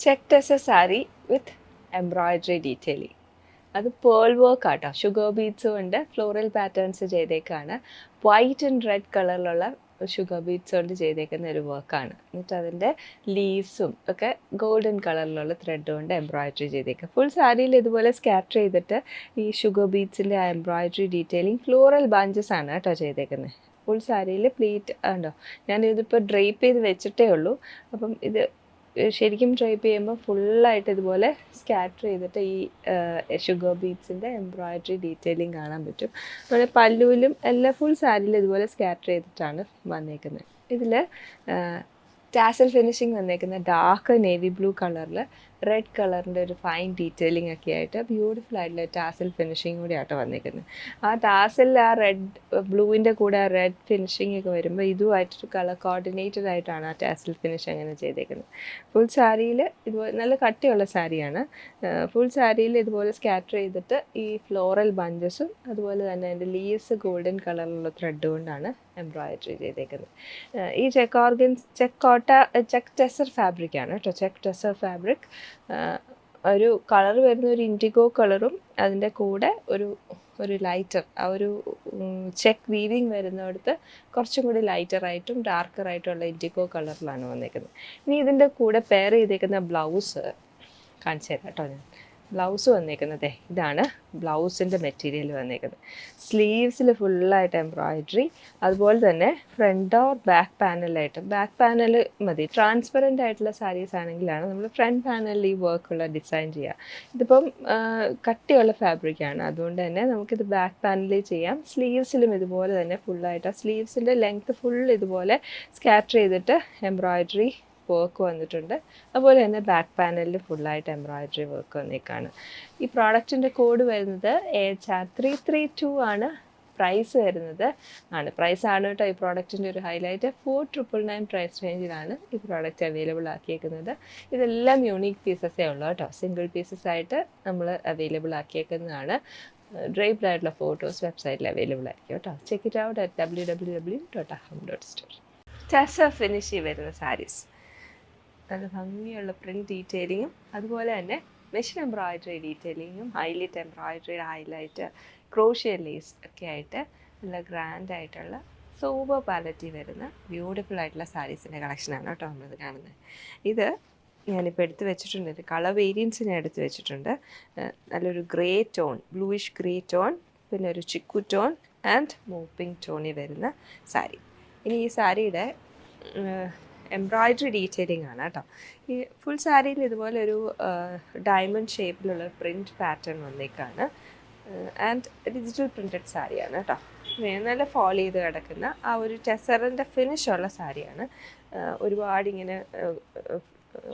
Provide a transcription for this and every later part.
Check tussar sari with embroidery detailing. അത് pearl work ആട്ടോ, sugar beads കൊണ്ട് ഫ്ലോറൽ പാറ്റേൺസ് ചെയ്തേക്കാണ്. വൈറ്റ് ആൻഡ് റെഡ് കളറിലുള്ള ഷുഗർ ബീഡ്സ് കൊണ്ട് ചെയ്തേക്കുന്ന ഒരു വർക്കാണ്. എന്നിട്ട് അതിൻ്റെ ലീവ്സും ഒക്കെ ഗോൾഡൻ കളറിലുള്ള ത്രെഡ് കൊണ്ട് എംബ്രോയിഡറി ചെയ്തേക്കുക. ഫുൾ സാരിയിൽ ഇതുപോലെ സ്കാറ്റർ ചെയ്തിട്ട് ഈ ഷുഗർ ബീഡ്സിൻ്റെ ആ എംബ്രോയിഡറി ഡീറ്റെയിലിംഗ് ഫ്ലോറൽ ബാഞ്ചസ് ആണ് കേട്ടോ ചെയ്തേക്കുന്നത്. ഫുൾ സാരിയിൽ പ്ലീറ്റ് ഉണ്ടോ, ഞാനിതിപ്പോൾ ഡ്രൈപ്പ് ചെയ്ത് വെച്ചിട്ടേ ഉള്ളൂ. അപ്പം ഇത് ശരിക്കും ഡ്രൈപ്പ് ചെയ്യുമ്പോൾ ഫുള്ളായിട്ട് ഇതുപോലെ സ്കാറ്റർ ചെയ്തിട്ട് ഈ ഷുഗർ ബീഡ്സിൻ്റെ എംബ്രോയിഡറി ഡീറ്റെയിലിംഗ് കാണാൻ പറ്റും. അതുപോലെ പല്ലുവിലും എല്ലാം ഫുൾ സാരിയിൽ ഇതുപോലെ സ്കാറ്റർ ചെയ്തിട്ടാണ് വന്നേക്കുന്നത്. ഇതിൽ ടാസൽ ഫിനിഷിങ് വന്നേക്കുന്ന ഡാർക്ക് നേവി ബ്ലൂ കളറിൽ റെഡ് കളറിൻ്റെ ഒരു ഫൈൻ ഡീറ്റെയിലിംഗ് ഒക്കെ ആയിട്ട് ബ്യൂട്ടിഫുൾ ആയിട്ടുള്ള ടാസൽ ഫിനിഷിങ് കൂടി ആയിട്ട് വന്നേക്കുന്നത്. ആ ടാസലിൽ ആ റെഡ് ബ്ലൂവിൻ്റെ കൂടെ ആ റെഡ് ഫിനിഷിംഗ് ഒക്കെ വരുമ്പോൾ ഇതുമായിട്ടൊരു കളർ കോർഡിനേറ്റഡ് ആയിട്ടാണ് ആ ടാസൽ ഫിനിഷ് അങ്ങനെ ചെയ്തേക്കുന്നത്. ഫുൾ സാരിയിൽ ഇതുപോലെ നല്ല കട്ടിയുള്ള സാരിയാണ്. ഫുൾ സാരിയിൽ ഇതുപോലെ സ്കാറ്റർ ചെയ്തിട്ട് ഈ ഫ്ലോറൽ ബഞ്ചസും അതുപോലെ തന്നെ അതിൻ്റെ ലീവ്സ് ഗോൾഡൻ കളറിലുള്ള ത്രെഡ് കൊണ്ടാണ് എംബ്രോയിഡറി ചെയ്തേക്കുന്നത്. ഈ ചെക്ക് ടെസർ ഫാബ്രിക്കാണ് കേട്ടോ. ചെക്ക് ടെസർ ഫാബ്രിക് ഒരു കളർ വരുന്ന ഒരു ഇൻഡിഗോ കളറും അതിൻ്റെ കൂടെ ഒരു ലൈറ്റർ, ആ ഒരു ചെക്ക് വീവിങ് വരുന്നിടത്ത് കുറച്ചും കൂടി ലൈറ്ററായിട്ടും ഡാർക്കറായിട്ടുള്ള ഇൻഡിഗോ കളറിലാണ് വന്നേക്കുന്നത്. ഇനി ഇതിൻ്റെ കൂടെ പെയർ ചെയ്തേക്കുന്ന ബ്ലൗസ് കാണിച്ചു തരാം കേട്ടോ. ഞാൻ ബ്ലൗസ് വന്നേക്കുന്നത് ഇതാണ് ബ്ലൗസിൻ്റെ മെറ്റീരിയൽ വന്നേക്കുന്നത്. സ്ലീവ്സിൽ ഫുള്ളായിട്ട് എംബ്രോയിഡറി, അതുപോലെ തന്നെ ഫ്രണ്ട് ഓർ ബാക്ക് പാനലായിട്ട്. ബാക്ക് പാനൽ മതി, ട്രാൻസ്പെറൻ്റ് ആയിട്ടുള്ള സാരീസ് ആണെങ്കിലാണ് നമ്മൾ ഫ്രണ്ട് പാനലിൽ ഈ വർക്കുള്ള ഡിസൈൻ ചെയ്യുക. ഇതിപ്പം കട്ടിയുള്ള ഫാബ്രിക്കാണ്, അതുകൊണ്ട് തന്നെ നമുക്കിത് ബാക്ക് പാനലിൽ ചെയ്യാം. സ്ലീവ്സിലും ഇതുപോലെ തന്നെ ഫുള്ളായിട്ട് ആ സ്ലീവ്സിൻ്റെ ലെങ്ത്ത് ഫുൾ ഇതുപോലെ സ്കാറ്റർ ചെയ്തിട്ട് എംബ്രോയിഡറി വർക്ക് വന്നിട്ടുണ്ട്. അതുപോലെ തന്നെ ബാക്ക് പാനലിൽ ഫുള്ളായിട്ട് എംബ്രോയിഡറി വർക്ക് വന്നേക്കാണ്. ഈ പ്രോഡക്റ്റിൻ്റെ കോഡ് വരുന്നത് AHR332 ആണ്. പ്രൈസ് വരുന്നത് പ്രൈസാണ് കേട്ടോ ഈ പ്രോഡക്റ്റിൻ്റെ ഒരു ഹൈലൈറ്റ്. 4999 പ്രൈസ് റേഞ്ചിലാണ് ഈ പ്രോഡക്റ്റ് അവൈലബിൾ ആക്കിയേക്കുന്നത്. ഇതെല്ലാം യൂണീക്ക് പീസസേ ഉള്ളൂ കേട്ടോ. സിംഗിൾ പീസസ് ആയിട്ട് നമ്മൾ അവൈലബിൾ ആക്കിയേക്കുന്നതാണ്. ഡ്രൈപ്ഡ് ആയിട്ടുള്ള ഫോട്ടോസ് വെബ്സൈറ്റിൽ അവൈലബിൾ ആയിരിക്കും കേട്ടോ. Check it out at www.aham.store. Tussar finish വരുന്ന സാരീസ്, നല്ല ഭംഗിയുള്ള പ്രിൻറ്റ് ഡീറ്റെയിലിങ്ങും അതുപോലെ തന്നെ മെഷീൻ എംബ്രോയിഡറി ഡീറ്റെയിലിങ്ങും highlight embroidery highlight crochet lace ഒക്കെ ആയിട്ട് നല്ല ഗ്രാൻഡായിട്ടുള്ള സൂപ്പർ പാലറ്റി വരുന്ന ബ്യൂട്ടിഫുൾ ആയിട്ടുള്ള സാരീസിൻ്റെ കളക്ഷനാണ് കേട്ടോ നമ്മളിത് കാണുന്നത്. ഇത് ഞാനിപ്പോൾ എടുത്ത് വെച്ചിട്ടുണ്ട്. ഇത് കളർ വേരിയൻസ് ഞാൻ എടുത്ത് വെച്ചിട്ടുണ്ട്. നല്ലൊരു grey tone, bluish grey tone, പിന്നെ ഒരു ചിക്കു ടോൺ ആൻഡ് മോപ്പിംഗ് ടോണിൽ വരുന്ന സാരി. ഇനി ഈ സാരിയുടെ എംബ്രോയിഡറി ഡീറ്റെയിലിംഗ് ആണ് കേട്ടോ. ഈ ഫുൾ സാരിയിൽ ഇതുപോലെ ഒരു ഡയമണ്ട് ഷേപ്പിലുള്ള പ്രിൻറ്റ് പാറ്റേൺ വന്നേക്കാണ്. ആൻഡ് ഡിജിറ്റൽ പ്രിൻറ്റഡ് സാരിയാണ് കേട്ടോ. നല്ല ഫോൾ ചെയ്ത് കിടക്കുന്ന ആ ഒരു ടെസറിൻ്റെ ഫിനിഷുള്ള സാരിയാണ്.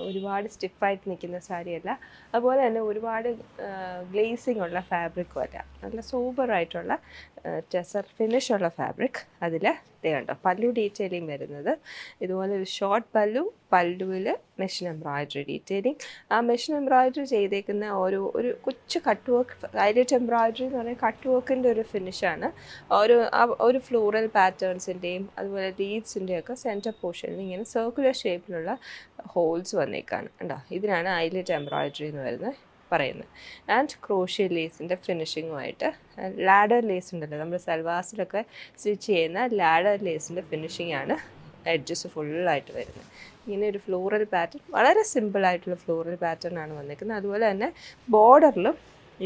ഒരുപാട് സ്റ്റിഫായിട്ട് നിൽക്കുന്ന സാരിയല്ല, അതുപോലെ തന്നെ ഒരുപാട് ഗ്ലേസിംഗ് ഉള്ള ഫാബ്രിക്കും അല്ല. നല്ല സൂപ്പറായിട്ടുള്ള ടെസർ ഫിനിഷുള്ള ഫാബ്രിക്. അതിൽ കണ്ടോ പല്ലു ഡീറ്റെയിലിംഗ് വരുന്നത് ഇതുപോലെ ഒരു ഷോർട്ട് പല്ലുവിൽ മെഷീൻ എംബ്രോയിഡറി ഡീറ്റെയിലിംഗ്. ആ മെഷീൻ എംബ്രോയിഡറി ചെയ്തേക്കുന്ന ഒരു കൊച്ചു കട്ട് വർക്ക്, ഹൈലൈറ്റ് എംബ്രോയിഡറി എന്ന് പറയുന്നത് കട്ട് വർക്കിൻ്റെ ഒരു ഫിനിഷാണ്. ഒരു ഫ്ലോറൽ പാറ്റേൺസിൻ്റെയും അതുപോലെ ലീവ്സിൻ്റെയും ഒക്കെ സെൻറ്റർ പോർഷനിൽ ഇങ്ങനെ സർക്കുലർ ഷേപ്പിലുള്ള ഹോൾസ് വന്നേക്കാണ് കേട്ടോ. ഇതിനാണ് ഹൈലൈറ്റ് എംബ്രോയിഡറി എന്ന് പറയുന്നത്. ആൻഡ് ക്രോഷ്യ ലേസിൻ്റെ ഫിനിഷിങ്ങുമായിട്ട് ലാഡർ ലേസ് ഉണ്ടല്ലോ, നമ്മൾ സൽവാസിലൊക്കെ സ്റ്റിച്ച് ചെയ്യുന്ന ലാഡർ ലേസിൻ്റെ ഫിനിഷിംഗ് ആണ് എഡ്ജസ് ഫുള്ളായിട്ട് വരുന്നത്. ഇങ്ങനെ ഒരു ഫ്ലോറൽ പാറ്റേൺ, വളരെ സിമ്പിളായിട്ടുള്ള ഫ്ലോറൽ പാറ്റേൺ ആണ് വന്നിരിക്കുന്നത്. അതുപോലെ തന്നെ ബോർഡറിലും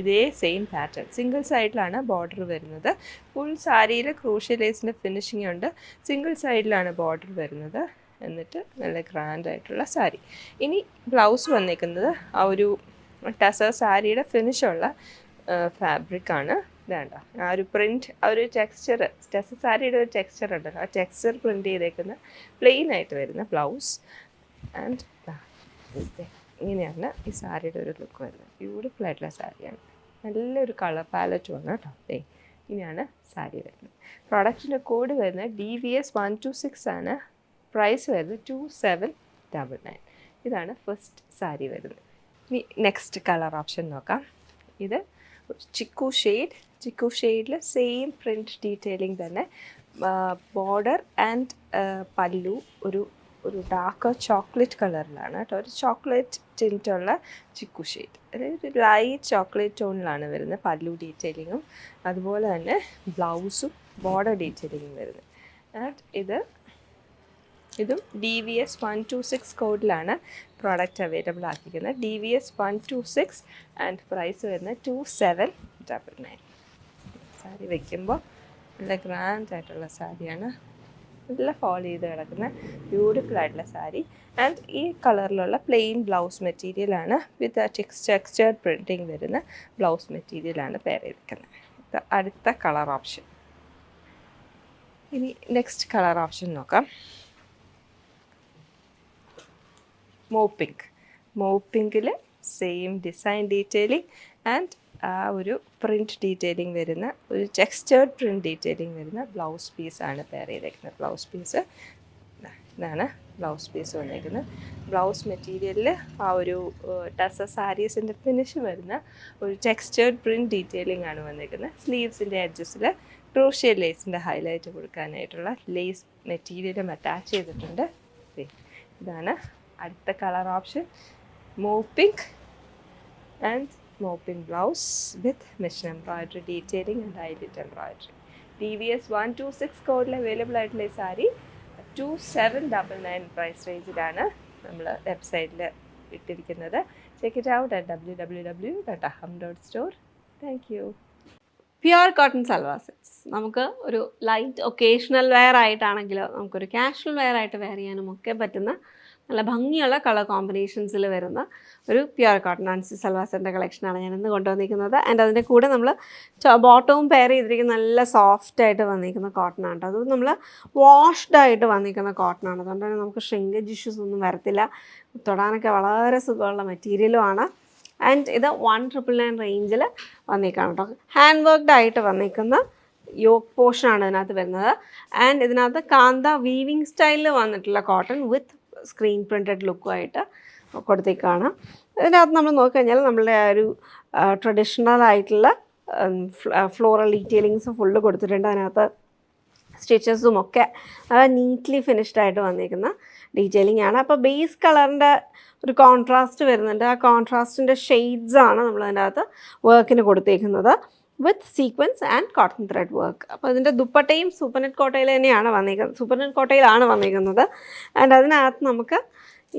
ഇതേ സെയിം പാറ്റേൺ, സിംഗിൾ സൈഡിലാണ് ബോർഡർ വരുന്നത്. ഫുൾ സാരിയിൽ ക്രോഷ്യ ലേസിൻ്റെ ഫിനിഷിംഗ് ഉണ്ട്, സിംഗിൾ സൈഡിലാണ് ബോർഡർ വരുന്നത്. എന്നിട്ട് നല്ല ഗ്രാൻഡായിട്ടുള്ള സാരി. ഇനി ബ്ലൗസ് വന്നിരിക്കുന്നത് ആ ഒരു ടെസർ സാരിയുടെ ഫിനിഷുള്ള ഫാബ്രിക്കാണ്. വേണ്ട ആ ഒരു പ്രിൻറ്റ്, ആ ഒരു ടെക്സ്ചർ, ടെസർ സാരിയുടെ ഒരു ടെക്സ്ചർ ഉണ്ടല്ലോ, ആ ടെക്സ്ചർ പ്രിൻറ്റ് ചെയ്തേക്കുന്ന പ്ലെയിൻ ആയിട്ട് വരുന്ന ബ്ലൗസ്. ആൻഡ് ഇങ്ങനെയാണ് ഈ സാരിയുടെ ഒരു ലുക്ക് വരുന്നത്. ബ്യൂട്ടിഫുൾ ആയിട്ടുള്ള സാരിയാണ്, നല്ലൊരു കളർ പാലറ്റുമാണ് കേട്ടോ. ഇങ്ങനെയാണ് സാരി വരുന്നത്. പ്രോഡക്റ്റിൻ്റെ കോഡ് വരുന്നത് DVS126 ആണ്. പ്രൈസ് വരുന്നത് 2799. ഇതാണ് ഫസ്റ്റ് സാരി വരുന്നത്. ഇനി നെക്സ്റ്റ് കളർ ഓപ്ഷൻ നോക്കാം. ഇത് ചിക്കു ഷെയ്ഡിൽ സെയിം പ്രിൻറ്റ് ഡീറ്റെയിലിംഗ് തന്നെ. ബോർഡർ ആൻഡ് പല്ലു ഒരു ഡാർക്ക് ചോക്ലേറ്റ് കളറിലാണ് കേട്ടോ, ഒരു ചോക്ലേറ്റ് ടിൻറ്റുള്ള ചിക്കു ഷെയ്ഡ്, അതായത് ഒരു ലൈറ്റ് ചോക്ലേറ്റ് ടോണിലാണ് വരുന്നത്. പല്ലു ഡീറ്റെയിലിങ്ങും അതുപോലെ തന്നെ ബ്ലൗസും ബോർഡർ ഡീറ്റെയിലിങ്ങും വരുന്നത്. ആൻഡ് ഇതും DVS 126 കോഡിലാണ് പ്രോഡക്റ്റ് അവൈലബിൾ ആക്കിയിരിക്കുന്നത്. DVS 126 ആൻഡ് പ്രൈസ് വരുന്നത് 2799. സാരി വയ്ക്കുമ്പോൾ നല്ല ഗ്രാൻഡ് ആയിട്ടുള്ള സാരിയാണ്, നല്ല ഫോൾ ചെയ്ത് കിടക്കുന്ന ബ്യൂട്ടിഫുൾ ആയിട്ടുള്ള സാരി. ആൻഡ് ഈ കളറിലുള്ള പ്ലെയിൻ ബ്ലൗസ് മെറ്റീരിയലാണ് വിത്ത് ടെക്സ്ചേർഡ് പ്രിൻറ്റിങ് വരുന്ന ബ്ലൗസ് മെറ്റീരിയലാണ് പെയർ ചെയ്തിരിക്കുന്നത്. അടുത്ത കളർ ഓപ്ഷൻ. ഇനി നെക്സ്റ്റ് കളർ ഓപ്ഷൻ നോക്കാം. മോപ്പിങ്കിൽ സെയിം ഡിസൈൻ ഡീറ്റെയിലിംഗ് ആൻഡ് ആ ഒരു പ്രിൻറ്റ് ഡീറ്റെയിലിംഗ് വരുന്ന ഒരു ടെക്സ്ചേർഡ് പ്രിൻറ്റ് ഡീറ്റെയിലിംഗ് വരുന്ന ബ്ലൗസ് പീസാണ് പെയർ ചെയ്തേക്കുന്നത്. ബ്ലൗസ് പീസ് ഇതാണ് ബ്ലൗസ് പീസ് വന്നേക്കുന്നത്. ബ്ലൗസ് മെറ്റീരിയലിൽ ആ ഒരു ടസ സാരീസിൻ്റെ ഫിനിഷ് വരുന്ന ഒരു ടെക്സ്ചേർഡ് പ്രിൻറ്റ് ഡീറ്റെയിലിംഗ് ആണ് വന്നേക്കുന്നത്. സ്ലീവ്സിൻ്റെ എഡ്ജസിൽ ക്രൂഷ്യൽ ലേസിൻ്റെ ഹൈലൈറ്റ് കൊടുക്കാനായിട്ടുള്ള ലേസ് മെറ്റീരിയലും അറ്റാച്ച് ചെയ്തിട്ടുണ്ട്. ഇതാണ് അടുത്ത colour option. Mopping and mopping blouse with machine embroidery detailing and highlight embroidery. DVS 126 കോഡിൽ അവൈലബിൾ ആയിട്ടുള്ള ഈ സാരി 2799 പ്രൈസ് റേഞ്ചിലാണ് നമ്മൾ വെബ്സൈറ്റിൽ ഇട്ടിരിക്കുന്നത്. Check it out at www.aham.store. Thank you. Pure cotton salwar sets നമുക്ക് ഒരു ലൈറ്റ് ഒക്കേഷണൽ വെയർ ആയിട്ടാണെങ്കിലോ നമുക്കൊരു കാഷ്വൽ വെയർ ആയിട്ട് വെയർ ചെയ്യാനും ഒക്കെ പറ്റുന്ന നല്ല ഭംഗിയുള്ള കളർ കോമ്പിനേഷൻസിൽ വരുന്ന ഒരു പ്യുർ കോട്ടൺ ആൻസി സൽവാർ സെറ്റിൻ്റെ കളക്ഷനാണ് ഞാൻ ഇന്ന് കൊണ്ടുവന്നിരിക്കുന്നത്. ആൻഡ് അതിൻ്റെ കൂടെ നമ്മൾ ബോട്ടവും പെയർ ചെയ്തിരിക്കുന്ന നല്ല സോഫ്റ്റായിട്ട് വന്നിരിക്കുന്ന കോട്ടൺ ആണ്. അത് നമ്മൾ വാഷ്ഡ് ആയിട്ട് വന്നിരിക്കുന്ന കോട്ടൺ ആണ്. അതുകൊണ്ട് തന്നെ നമുക്ക് ഷ്രിങ്കേജ് ഇഷ്യൂസ് ഒന്നും വരത്തില്ല. തൊടാനൊക്കെ വളരെ സുഖമുള്ള മെറ്റീരിയലുമാണ്. ആൻഡ് ഇത് 199 റേഞ്ചിൽ വന്നേക്കാണ് കേട്ടോ. ഹാൻഡ് വർക്ക്ഡ് ആയിട്ട് വന്നിരിക്കുന്ന യോക്ക് പോർഷനാണ് ഇതിനകത്ത് വരുന്നത്. ആൻഡ് ഇതിനകത്ത് കാന്ത വീവിങ് സ്റ്റൈലിൽ വന്നിട്ടുള്ള കോട്ടൺ വിത്ത് സ്ക്രീൻ പ്രിൻറ്റഡ് ലുക്കുമായിട്ട് കൊടുത്തേക്കാണ്. ഇതിനകത്ത് നമ്മൾ നോക്കിക്കഴിഞ്ഞാൽ നമ്മളുടെ ആ ഒരു ട്രഡീഷണൽ ആയിട്ടുള്ള ഫ്ലോറൽ ഡീറ്റെയിലിങ്സ് ഫുള്ള് കൊടുത്തിട്ടുണ്ട്. അതിനകത്ത് സ്റ്റിച്ചസും ഒക്കെ നല്ല നീറ്റ്ലി ഫിനിഷ്ഡ് ആയിട്ട് വന്നിരിക്കുന്ന ഡീറ്റെയിലിംഗ് ആണ്. അപ്പോൾ ബേസ് കളറിൻ്റെ ഒരു കോൺട്രാസ്റ്റ് വരുന്നുണ്ട്. ആ കോൺട്രാസ്റ്റിൻ്റെ ഷെയ്ഡ്സാണ് നമ്മൾ അതിൻ്റെ അകത്ത് വർക്കിന് കൊടുത്തേക്കുന്നത് വിത്ത് sequence and cotton thread work. അപ്പോൾ ഇതിൻ്റെ ദുപ്പട്ടയും സൂപ്പർനെറ്റ് കോട്ടയിൽ തന്നെയാണ് വന്നിരിക്കുന്നത്, സൂപ്പർനെറ്റ് കോട്ടയിലാണ് വന്നിരിക്കുന്നത്. ആൻഡ് അതിനകത്ത് നമുക്ക്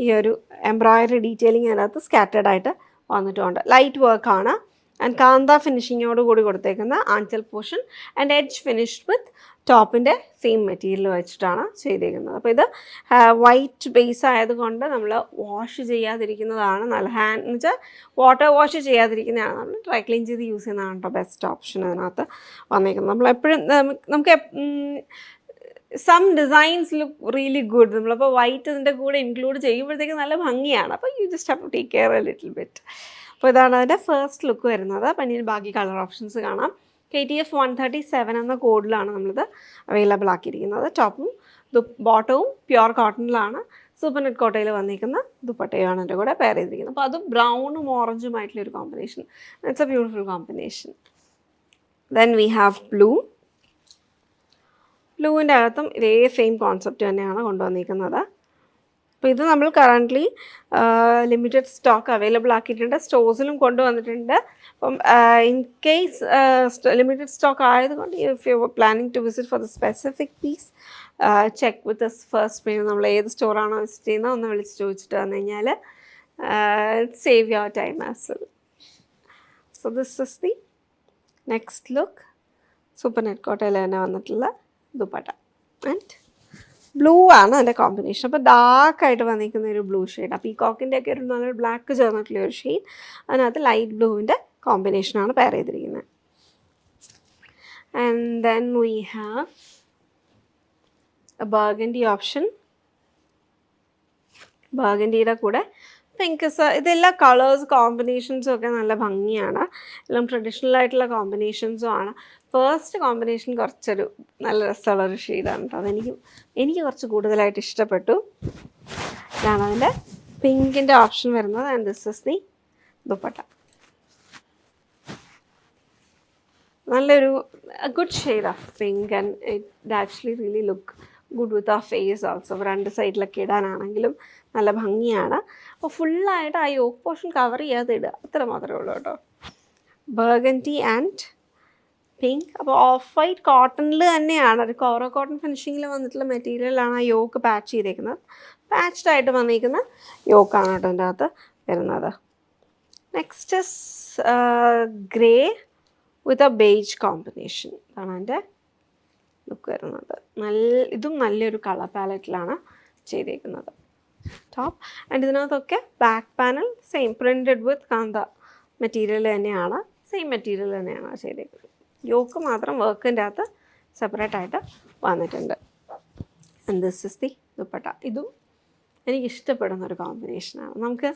ഈ ഒരു എംബ്രോയിഡറി ഡീറ്റെയിലിംഗ് അതിനകത്ത് സ്കാറ്റേഡ് ആയിട്ട് വന്നിട്ടുണ്ട്. ലൈറ്റ് വർക്കാണ്. ആൻഡ് കാന്ത ഫിനിഷിങ്ങോട് കൂടി കൊടുത്തേക്കുന്ന anchal portion and edge finished with ടോപ്പിൻ്റെ സെയിം മെറ്റീരിയൽ വെച്ചിട്ടാണ് ചെയ്തേക്കുന്നത്. അപ്പോൾ ഇത് വൈറ്റ് ബേസ് ആയതുകൊണ്ട് നമ്മൾ വാഷ് ചെയ്യാതിരിക്കുന്നതാണ് നല്ല. ഹാൻഡ് എന്ന് വെച്ചാൽ വാട്ടർ വാഷ് ചെയ്യാതിരിക്കുന്നതാണ്, നമ്മൾ ഡ്രൈ ക്ലീൻ ചെയ്ത് യൂസ് ചെയ്യുന്നതാണ് കേട്ടോ ബെസ്റ്റ് ഓപ്ഷൻ അതിനകത്ത് വന്നിരിക്കുന്നത്. നമ്മളെപ്പോഴും നമുക്ക് some designs look really good. നമ്മളപ്പോൾ വൈറ്റ് ഇതിൻ്റെ കൂടെ ഇൻക്ലൂഡ് ചെയ്യുമ്പോഴത്തേക്ക് നല്ല ഭംഗിയാണ്. അപ്പോൾ you just have to take care a little bit. അപ്പോൾ ഇതാണ് അതിൻ്റെ ഫസ്റ്റ് ലുക്ക് വരുന്നത്. അപ്പം ഇനി ബാക്കി കളർ ഓപ്ഷൻസ് കാണാം. KTF 137 എന്ന കോഡിലാണ് നമ്മളിത് അവൈലബിൾ ആക്കിയിരിക്കുന്നത്. ടോപ്പും ബോട്ടവും പ്യുർ കോട്ടണിലാണ്. സൂപ്പർനെറ്റ് കോട്ടയിൽ വന്നിരിക്കുന്ന ദുപ്പട്ടയാണ് എൻ്റെ കൂടെ പെയർ ചെയ്തിരിക്കുന്നത്. അപ്പോൾ അത് ബ്രൗണും ഓറഞ്ചുമായിട്ടുള്ള ഒരു combination. It's a beautiful combination. Then we have blue. ബ്ലൂവിൻ്റെ അകത്തും ഇതേ സെയിം കോൺസെപ്റ്റ് തന്നെയാണ് കൊണ്ടുവന്നിരിക്കുന്നത്. അപ്പോൾ ഇത് നമ്മൾ കറൻ്റ്ലി ലിമിറ്റഡ് സ്റ്റോക്ക് അവൈലബിൾ ആക്കിയിട്ടുണ്ട്, സ്റ്റോഴ്സിലും കൊണ്ടുവന്നിട്ടുണ്ട്. അപ്പം ഇൻ കേസ് ലിമിറ്റഡ് സ്റ്റോക്ക് ആയതുകൊണ്ട് if you planning to visit for the specific piece check with the first page. നമ്മൾ ഏത് സ്റ്റോറാണോ വിസിറ്റ് ചെയ്യുന്നത് ഒന്ന് വിളിച്ച് ചോദിച്ചിട്ട് വന്നു കഴിഞ്ഞാൽ save your time as well. So this is the next look. Supernet കോട്ടയിൽ തന്നെ വന്നിട്ടുള്ള ദുപ്പട്ട ആൻഡ് ബ്ലൂ ആണ് അതിൻ്റെ കോമ്പിനേഷൻ. അപ്പോൾ ഡാർക്കായിട്ട് വന്നിരിക്കുന്ന ഒരു ബ്ലൂ ഷെയ്ഡ്. അപ്പോൾ ഈ കോക്കിൻ്റെ ഒക്കെ ഒരു നല്ലൊരു ബ്ലാക്ക് ചേർന്നിട്ടുള്ള ഒരു ഷെയ്ഡ്, അതിനകത്ത് ലൈറ്റ് ബ്ലൂവിൻ്റെ കോമ്പിനേഷനാണ് പെയർ ചെയ്തിരിക്കുന്നത്. And then we have a burgundy option. ബർഗൻഡിയുടെ കൂടെ പിങ്ക്സ്, ഇതെല്ലാം കളേഴ്സ് കോമ്പിനേഷൻസും ഒക്കെ നല്ല ഭംഗിയാണ്. എല്ലാം ട്രഡീഷണൽ ആയിട്ടുള്ള കോമ്പിനേഷൻസും ആണ്. ഫസ്റ്റ് കോമ്പിനേഷൻ കുറച്ചൊരു നല്ല രസമുള്ളൊരു ഷെയ്ഡാണ് കേട്ടോ. എനിക്ക് കുറച്ച് കൂടുതലായിട്ട് ഇഷ്ടപ്പെട്ടു. ഇതാണ് അതിൻ്റെ പിങ്കിൻ്റെ ഓപ്ഷൻ വരുന്നത്. And this is the dupatta. നല്ലൊരു good shade of pink and it actually really look good with ആ ഫേസ് ഓൾസോ. രണ്ട് സൈഡിലൊക്കെ ഇടാനാണെങ്കിലും നല്ല ഭംഗിയാണ്. അപ്പോൾ ഫുള്ളായിട്ട് ആ യോക്ക് പോർഷൻ കവർ ചെയ്യാതെ ഇടുക, അത്ര മാത്രമേ ഉള്ളൂ കേട്ടോ. Burgundy and pink. അപ്പോൾ ഓഫ് വൈറ്റ് കോട്ടണിൽ തന്നെയാണ്, ഒരു കോറോ കോട്ടൺ ഫിനിഷിങ്ങിൽ വന്നിട്ടുള്ള മെറ്റീരിയലാണ് ആ യോക്ക് പാച്ച് ചെയ്തേക്കുന്നത്. പാച്ച്ഡ് ആയിട്ട് വന്നിരിക്കുന്ന യോക്കാണ് കേട്ടോ എൻ്റെ അകത്ത് വരുന്നത്. Next grey with a beige combination. ഇതാണ് എൻ്റെ ലുക്ക് വരുന്നത്. ഇതും നല്ലൊരു കളർ പാലറ്റിലാണ് ചെയ്തേക്കുന്നത്. ടോപ്പ് ആൻഡ് ഇതിനകത്തൊക്കെ back panel same printed with kantha material തന്നെയാണ്, സെയിം മെറ്റീരിയൽ തന്നെയാണ് ചെയ്തേക്കുന്നത്. യോക്ക് മാത്രം വർക്കിൻ്റെ അകത്ത് സെപ്പറേറ്റ് ആയിട്ട് വന്നിട്ടുണ്ട്. And this is the dupatta. ഇതും എനിക്കിഷ്ടപ്പെടുന്ന ഒരു കോമ്പിനേഷനാണ്. നമുക്ക്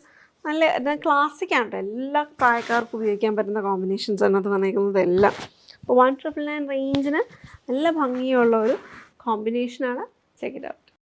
നല്ല ക്ലാസിക്കാണ് കേട്ടോ, എല്ലാ പ്രായക്കാർക്കും ഉപയോഗിക്കാൻ പറ്റുന്ന കോമ്പിനേഷൻസ് അതിനകത്ത് വന്നിരിക്കുന്നത് എല്ലാം. അപ്പോൾ 199 റേഞ്ചിന് നല്ല ഭംഗിയുള്ള ഒരു കോമ്പിനേഷനാണ്. Check it out.